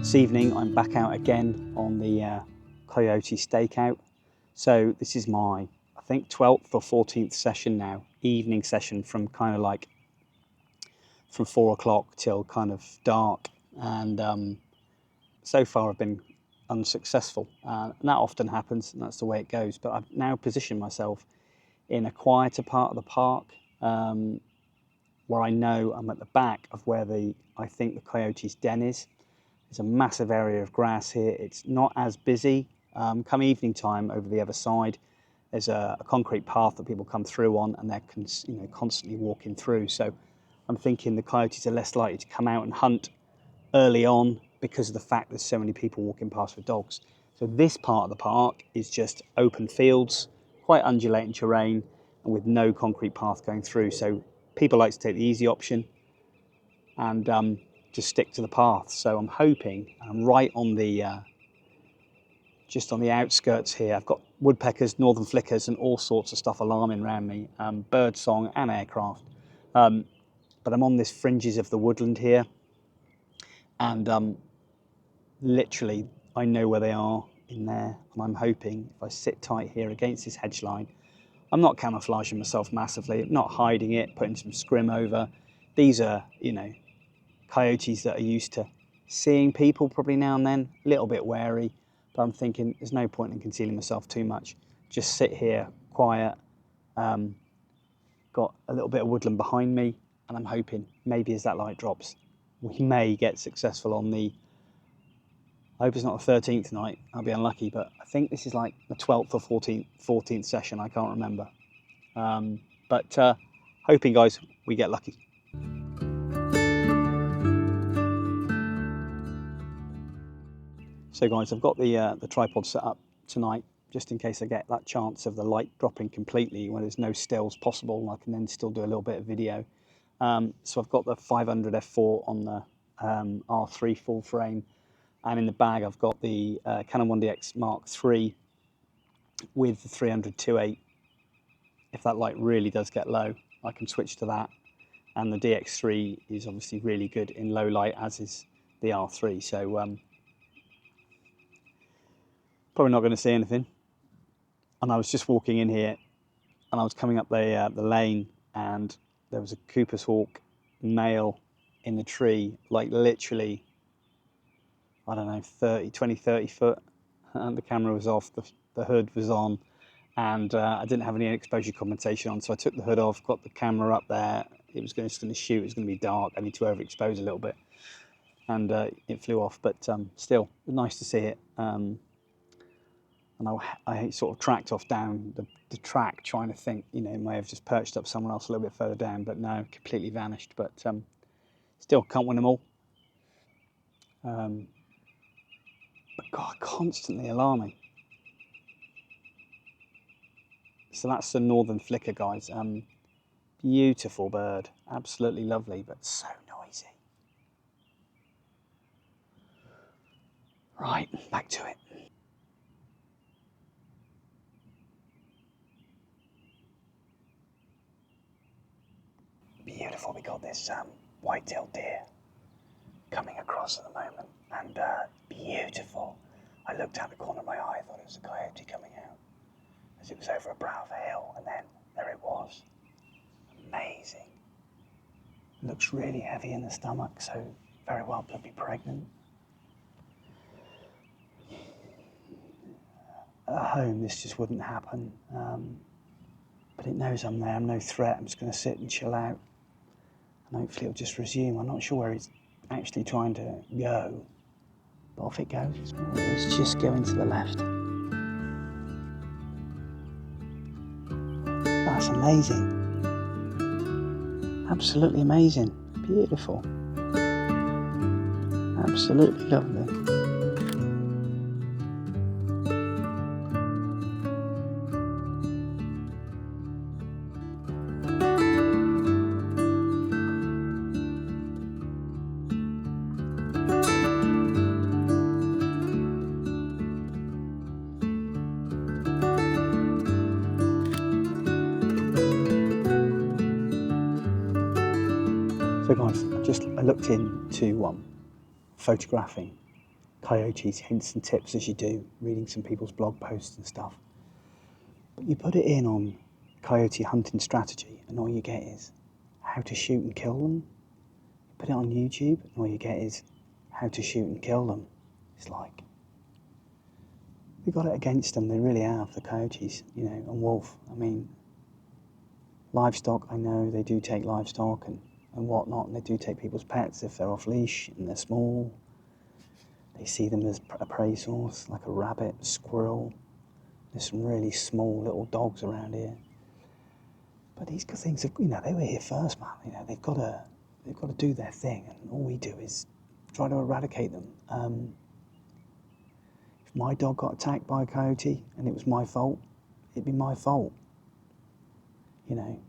This evening I'm back out again on the Coyote stakeout. So this is my, I think, 12th or 14th session now, evening session from kind of like from 4 o'clock till kind of dark. And so far I've been unsuccessful. And that often happens, and that's the way it goes. But I've now positioned myself in a quieter part of the park, where I know I'm at the back of where I think the coyote's den is. There's a massive area of grass here. It's not as busy. Come evening time, over the other side, there's a concrete path that people come through on, and they're constantly walking through. So I'm thinking the coyotes are less likely to come out and hunt early on because of the fact there's so many people walking past with dogs. So this part of the park is just open fields, quite undulating terrain, and with no concrete path going through. So people like to take the easy option and just stick to the path. So I'm hoping, I'm right on the just on the outskirts here. I've got woodpeckers, northern flickers, and all sorts of stuff alarming around me, bird song and aircraft. But I'm on this fringes of the woodland here, and literally I know where they are in there, and I'm hoping if I sit tight here against this hedge line, I'm not camouflaging myself massively, not hiding it, putting some scrim over. These are, coyotes that are used to seeing people probably now and then, a little bit wary, but I'm thinking there's no point in concealing myself too much. Just sit here, quiet, got a little bit of woodland behind me, and I'm hoping maybe as that light drops, we may get successful on the, I hope it's not the 13th night, I'll be unlucky, but I think this is like the 12th or 14th session, I can't remember. But hoping, guys, we get lucky. So guys, I've got the tripod set up tonight, just in case I get that chance of the light dropping completely when there's no stills possible, and I can then still do a little bit of video. So I've got the 500 f4 on the R3 full frame, and in the bag I've got the Canon 1DX Mark III with the 300 2.8. If that light really does get low, I can switch to that. And the DX3 is obviously really good in low light, as is the R3. So probably not going to see anything. And I was just walking in here, and I was coming up the lane, and there was a Cooper's hawk male in the tree, like literally, I don't know, 20, 30 foot, and the camera was off, the hood was on, and I didn't have any exposure compensation on, so I took the hood off, got the camera up there. It was going to shoot, it was going to be dark, I need to overexpose a little bit, and it flew off, but still, nice to see it. And I sort of tracked off down the track, trying to think, it may have just perched up somewhere else a little bit further down, but no, completely vanished. But still, can't win them all. But God, constantly alarming. So that's the northern flicker, guys. Beautiful bird, absolutely lovely, but so noisy. Right, back to it. Beautiful, we got this white-tailed deer coming across at the moment, and beautiful. I looked out the corner of my eye, thought it was a coyote coming out, as it was over a brow of a hill, and then there it was. Amazing. Looks really heavy in the stomach, so very well could be pregnant. At home, this just wouldn't happen, but it knows I'm there, I'm no threat. I'm just going to sit and chill out, and hopefully it'll just resume. I'm not sure where it's actually trying to go, but off it goes. It's just going to the left. That's amazing. Absolutely amazing. Beautiful. Absolutely lovely. So guys, I looked into photographing coyotes, hints and tips as you do, reading some people's blog posts and stuff. But you put it in on coyote hunting strategy and all you get is how to shoot and kill them. You put it on YouTube and all you get is how to shoot and kill them. It's like, they got it against them, they really have, the coyotes, you know, and wolf. I mean, livestock, I know they do take livestock and whatnot, and they do take people's pets if they're off leash and they're small. They see them as a prey source, like a rabbit, squirrel. There's some really small little dogs around here. But these things, you know, they were here first, man. You know, they've got to do their thing, and all we do is try to eradicate them. If my dog got attacked by a coyote and it was my fault, it'd be my fault. You know,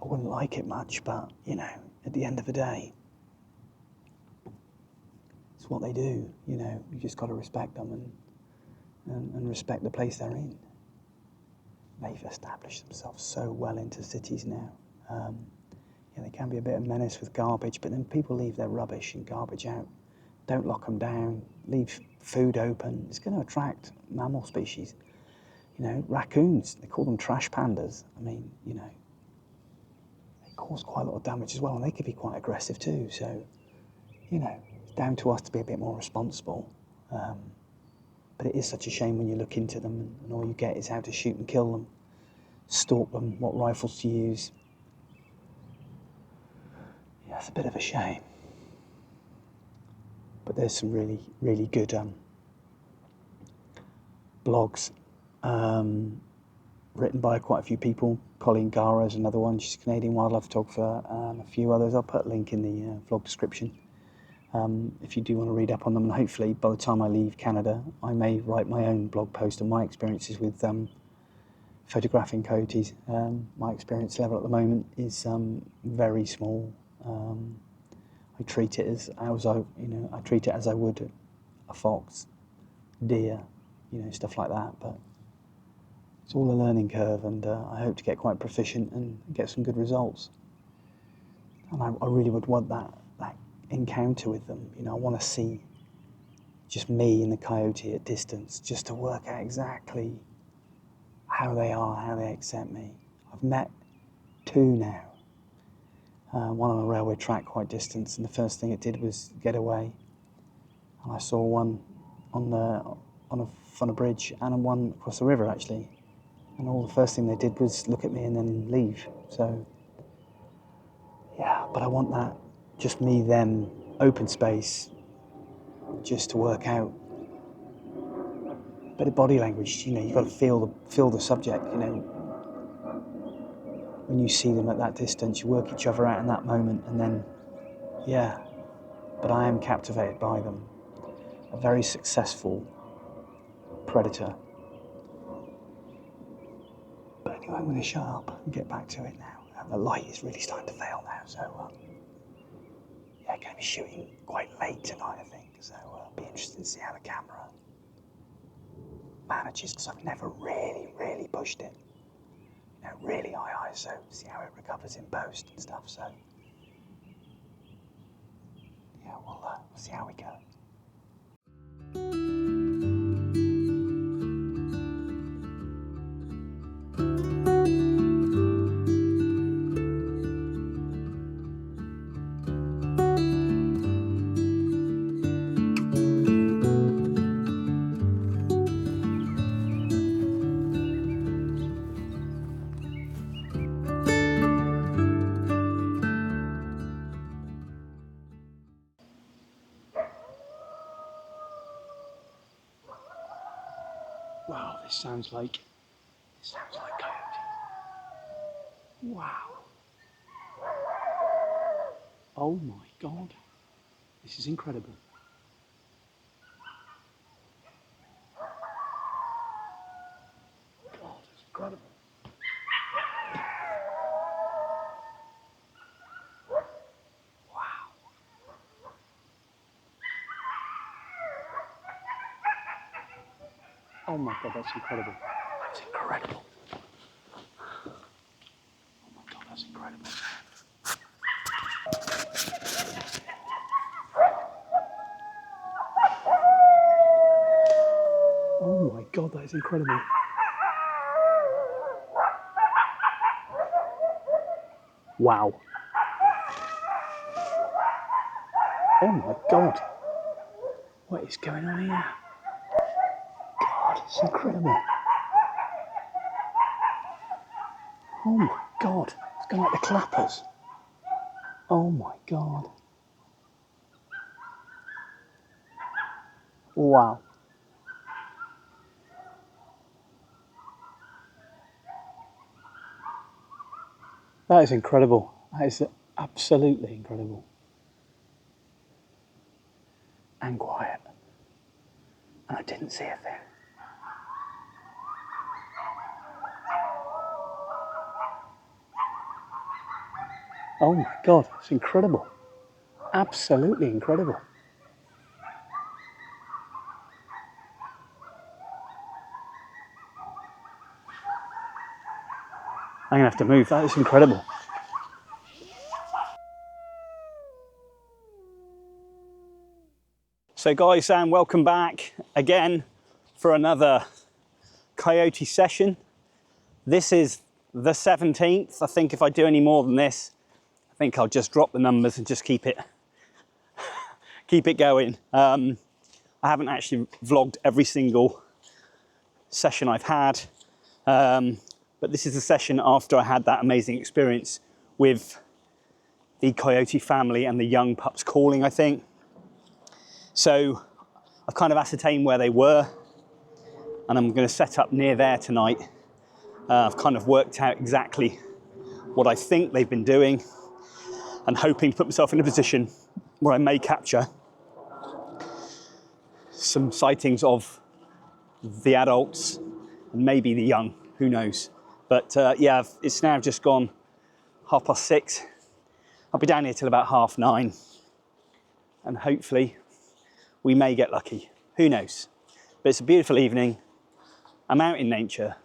I wouldn't like it much, but, you know, at the end of the day, it's what they do. You know, you just got to respect them and respect the place they're in. They've established themselves so well into cities now. Yeah, they can be a bit of a menace with garbage, but then people leave their rubbish and garbage out. Don't lock them down, leave food open. It's going to attract mammal species. You know, raccoons, they call them trash pandas. I mean, you know, they cause quite a lot of damage as well, and they could be quite aggressive too. So, you know, it's down to us to be a bit more responsible. But it is such a shame when you look into them and all you get is how to shoot and kill them, stalk them, what rifles to use. Yeah, it's a bit of a shame. But there's some really, really good blogs written by quite a few people. Colleen Gara is another one. She's a Canadian wildlife photographer. A few others. I'll put a link in the vlog description. If you do want to read up on them, and hopefully by the time I leave Canada, I may write my own blog post on my experiences with photographing coyotes. My experience level at the moment is very small. I treat it as I would a fox, deer, you know, stuff like that. But it's all a learning curve, and I hope to get quite proficient and get some good results. And I really would want that encounter with them. You know, I want to see just me and the coyote at distance, just to work out exactly how they are, how they accept me. I've met two now. One on a railway track quite distant, and the first thing it did was get away. And I saw one on a bridge and one across the river actually. And all the first thing they did was look at me and then leave. So yeah, but I want that, just me, them, open space, just to work out. Bit of body language, you know, you've got to feel the subject, you know. When you see them at that distance, you work each other out in that moment, and then, yeah. But I am captivated by them. A very successful predator. But anyway, I'm going to shut up and get back to it now. The light is really starting to fail now, so yeah, I'm going to be shooting quite late tonight, I think. So I'll be interested to see how the camera manages, because I've never really pushed it. You know, really high ISO, see how it recovers in post and stuff. So yeah, we'll see how we go. Wow, this sounds like coyotes. Wow. Oh my God. This is incredible. God, it's incredible. Wow. Oh my God, that's incredible. That's incredible. Oh my God, that's incredible. God, that is incredible. Wow. Oh my God. What is going on here? God, it's incredible. Oh my God. It's going like the clappers. Oh my God. Wow. That is incredible. That is absolutely incredible. And quiet. And I didn't see a thing. Oh my God, it's incredible. Absolutely incredible. I'm gonna have to move, that is incredible. So guys, welcome back again for another Coyote session. This is the 17th. I think if I do any more than this, I think I'll just drop the numbers and just keep it going. I haven't actually vlogged every single session I've had, but this is the session after I had that amazing experience with the Coyote family and the young pups calling, I think. So I've kind of ascertained where they were, and I'm going to set up near there tonight. I've kind of worked out exactly what I think they've been doing, and hoping to put myself in a position where I may capture some sightings of the adults and maybe the young, who knows. But yeah, it's now just gone 6:30. I'll be down here till about 9:30, and hopefully we may get lucky. Who knows? But it's a beautiful evening. I'm out in nature,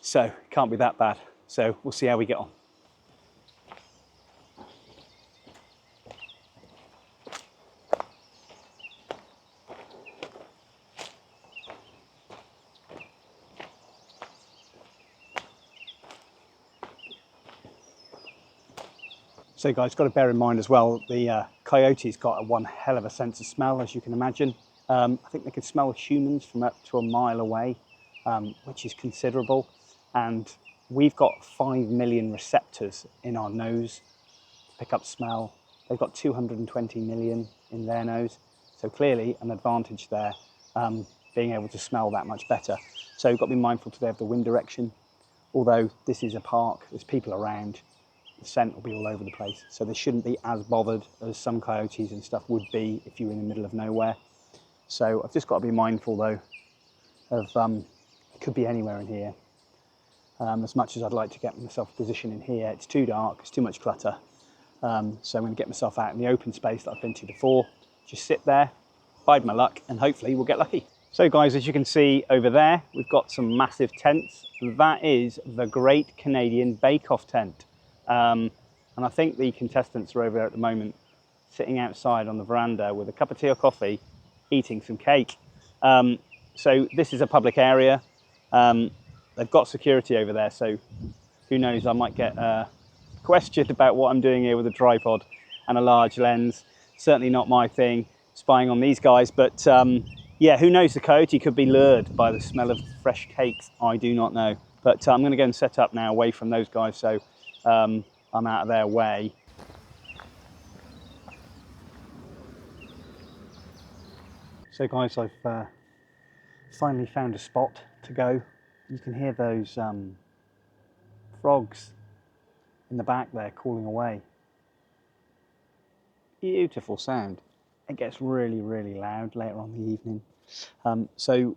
so it can't be that bad. So we'll see how we get on. So guys, got to bear in mind as well, the coyote's got one hell of a sense of smell, as you can imagine. I think they can smell humans from up to a mile away, which is considerable. And we've got 5 million receptors in our nose to pick up smell. They've got 220 million in their nose. So clearly an advantage there, being able to smell that much better. So you've got to be mindful today of the wind direction. Although this is a park, there's people around, the scent will be all over the place. So they shouldn't be as bothered as some coyotes and stuff would be if you were in the middle of nowhere. So I've just got to be mindful though of, it could be anywhere in here. As much as I'd like to get myself a position in here, it's too dark, it's too much clutter. So I'm going to get myself out in the open space that I've been to before, just sit there, bide my luck, and hopefully we'll get lucky. So guys, as you can see over there, we've got some massive tents. That is the Great Canadian Bake Off tent. And I think the contestants are over there at the moment, sitting outside on the veranda with a cup of tea or coffee, eating some cake. So this is a public area. They've got security over there, so who knows, I might get questioned about what I'm doing here with a tripod and a large lens. Certainly not my thing, spying on these guys, but yeah, who knows, the coyote could be lured by the smell of fresh cakes, I do not know. But I'm going to go and set up now away from those guys, so I'm out of their way. So guys, I've finally found a spot to go. You can hear those frogs in the back there calling away. Beautiful sound. It gets really, really loud later on in the evening. So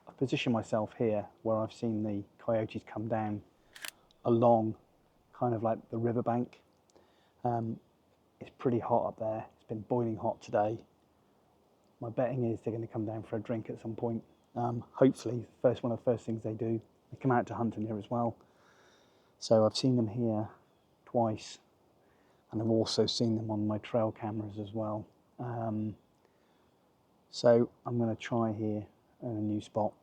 I've positioned myself here where I've seen the coyotes come down along kind of like the riverbank. It's pretty hot up there. It's been boiling hot today. My betting is they're going to come down for a drink at some point. Hopefully, one of the first things they do, they come out to hunt in here as well. So I've seen them here twice, and I've also seen them on my trail cameras as well. So I'm going to try here and a new spot.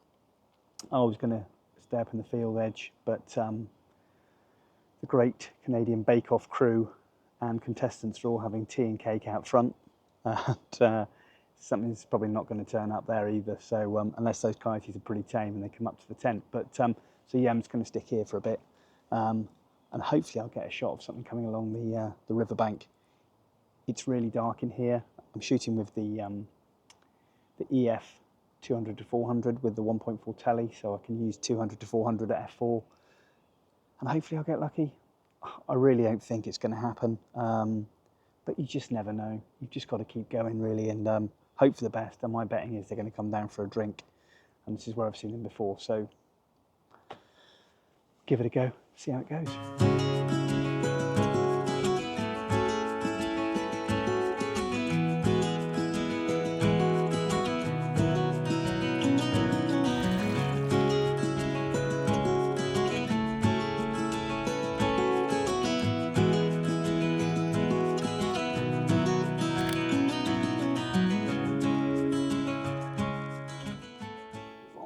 I was going to stay up in the field edge, but the great Canadian bake-off crew and contestants are all having tea and cake out front, and something's probably not going to turn up there either. So unless those coyotes are pretty tame and they come up to the tent, but so yeah, I'm just going to stick here for a bit, and hopefully I'll get a shot of something coming along the riverbank. It's really dark in here. I'm shooting with the EF 200 to 400 with the 1.4 telly, so I can use 200 to 400 at f4, and hopefully I'll get lucky. I really don't think it's going to happen, but you just never know. You've just got to keep going, really, and hope for the best. And my betting is they're going to come down for a drink, and this is where I've seen them before, so give it a go, see how it goes.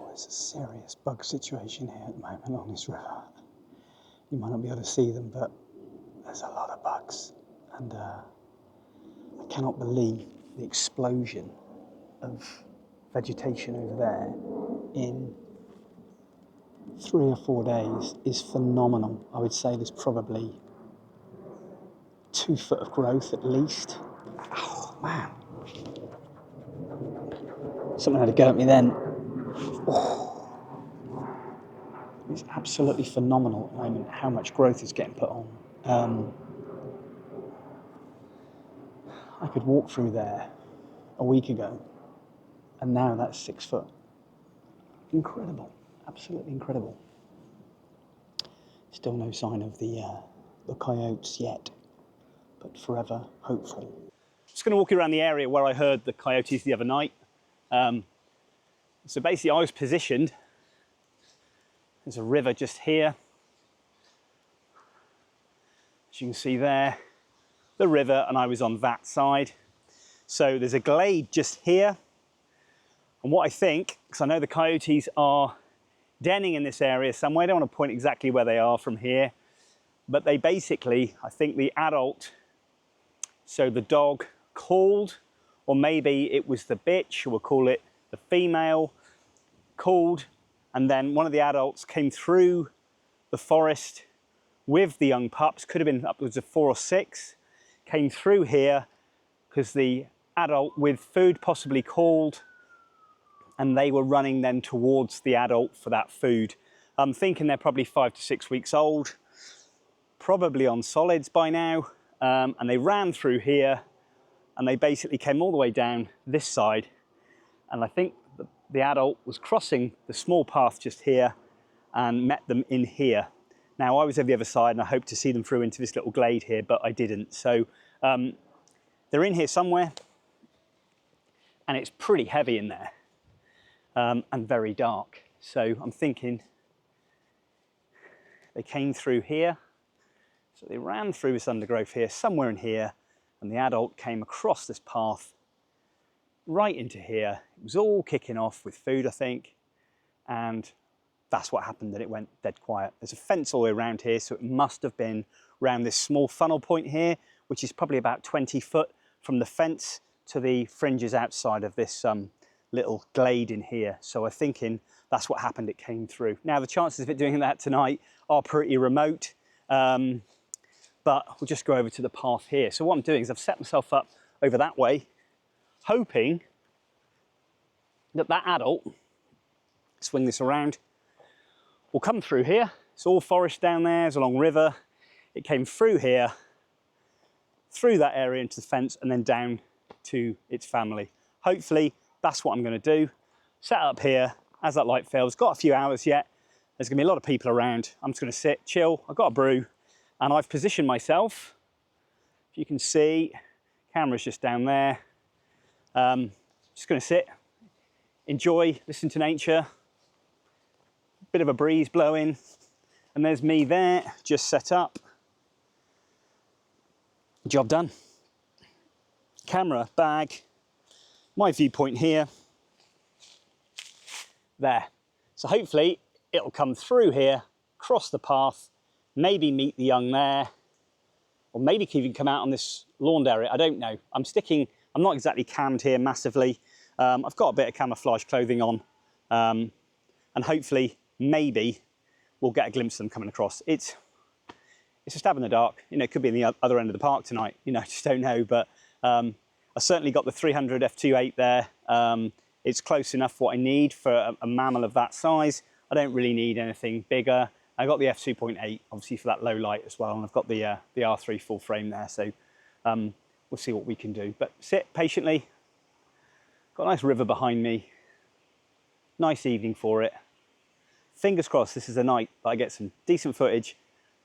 There's a serious bug situation here at the moment on this river. You might not be able to see them, but there's a lot of bugs, and I cannot believe the explosion of vegetation over there in 3 or 4 days is phenomenal. I would say there's probably 2 foot of growth at least. Oh man, something had a go at me then. Oh. It's absolutely phenomenal at the moment how much growth is getting put on. I could walk through there a week ago, and now that's 6 foot. Incredible, absolutely incredible. Still no sign of the coyotes yet, but forever hopeful. Just going to walk you around the area where I heard the coyotes the other night. So basically I was positioned, there's a river just here. As you can see there, the river, and I was on that side. So there's a glade just here. And what I think, because I know the coyotes are denning in this area somewhere, I don't want to point exactly where they are from here, but they basically, I think the adult, so the dog called, or maybe it was the bitch, we'll call it the female, called, and then one of the adults came through the forest with the young pups, could have been upwards of 4 or 6, came through here because the adult with food possibly called, and they were running then towards the adult for that food. I'm thinking they're probably 5 to 6 weeks old, probably on solids by now, and they ran through here, and they basically came all the way down this side, and I think the adult was crossing the small path just here and met them in here. Now I was over the other side and I hoped to see them through into this little glade here, but I didn't. So they're in here somewhere, and it's pretty heavy in there, and very dark. So I'm thinking they came through here. So they ran through this undergrowth here, somewhere in here, and the adult came across this path right into here. It was all kicking off with food, I think, and that's what happened, that it went dead quiet. There's a fence all the way around here, so it must have been around this small funnel point here, which is probably about 20 foot from the fence to the fringes outside of this little glade in here. So I'm thinking that's what happened, it came through. Now the chances of it doing that tonight are pretty remote, but we'll just go over to the path here. So what I'm doing is I've set myself up over that way, hoping that that adult, swing this around, will come through here. It's all forest down there, it's a long river. It came through here, through that area into the fence, and then down to its family. Hopefully that's what I'm going to do. Set up here as that light fails. Got a few hours yet. There's going to be a lot of people around. I'm just going to sit, chill. I've got a brew, and I've positioned myself. If you can see, camera's just down there. Just going to sit, enjoy, listen to nature. Bit of a breeze blowing, and there's me there, just set up. Job done. Camera, bag, my viewpoint here. there. So hopefully it'll come through here, cross the path, maybe meet the young there, or maybe even come out on this lawned area. I don't know. I'm not exactly cammed here massively. I've got a bit of camouflage clothing on, and hopefully maybe we'll get a glimpse of them coming across. It's a stab in the dark. You know, it could be in the other end of the park tonight. You know, I just don't know. But I certainly got the 300 f2.8 there. It's close enough what I need for a mammal of that size. I don't really need anything bigger. I got the f2.8 obviously for that low light as well, and I've got the R3 full frame there. So we'll see what we can do. But sit patiently. Got a nice river behind me. Nice evening for it. Fingers crossed this is a night that I get some decent footage,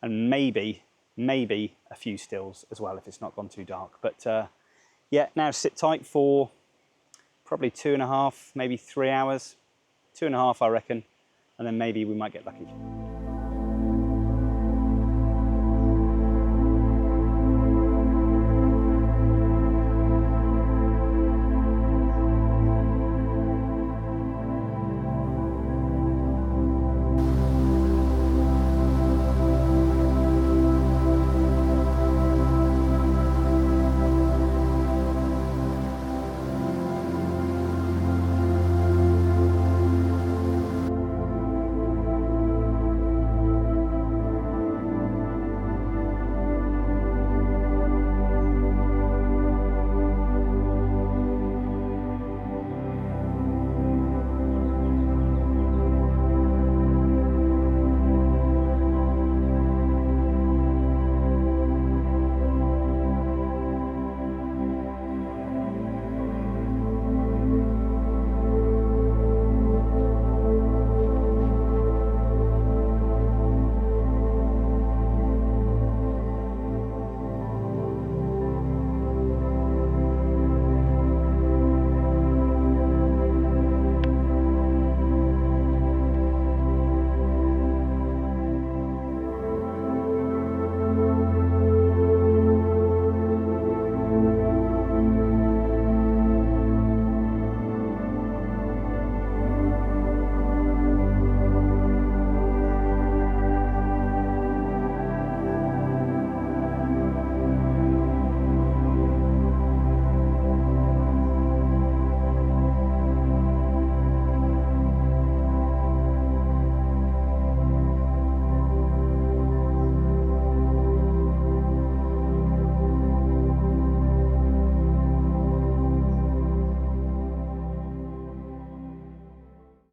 and maybe a few stills as well if it's not gone too dark. But yeah, now sit tight for probably 2.5, maybe 3 hours. 2.5 I reckon, and then maybe we might get lucky.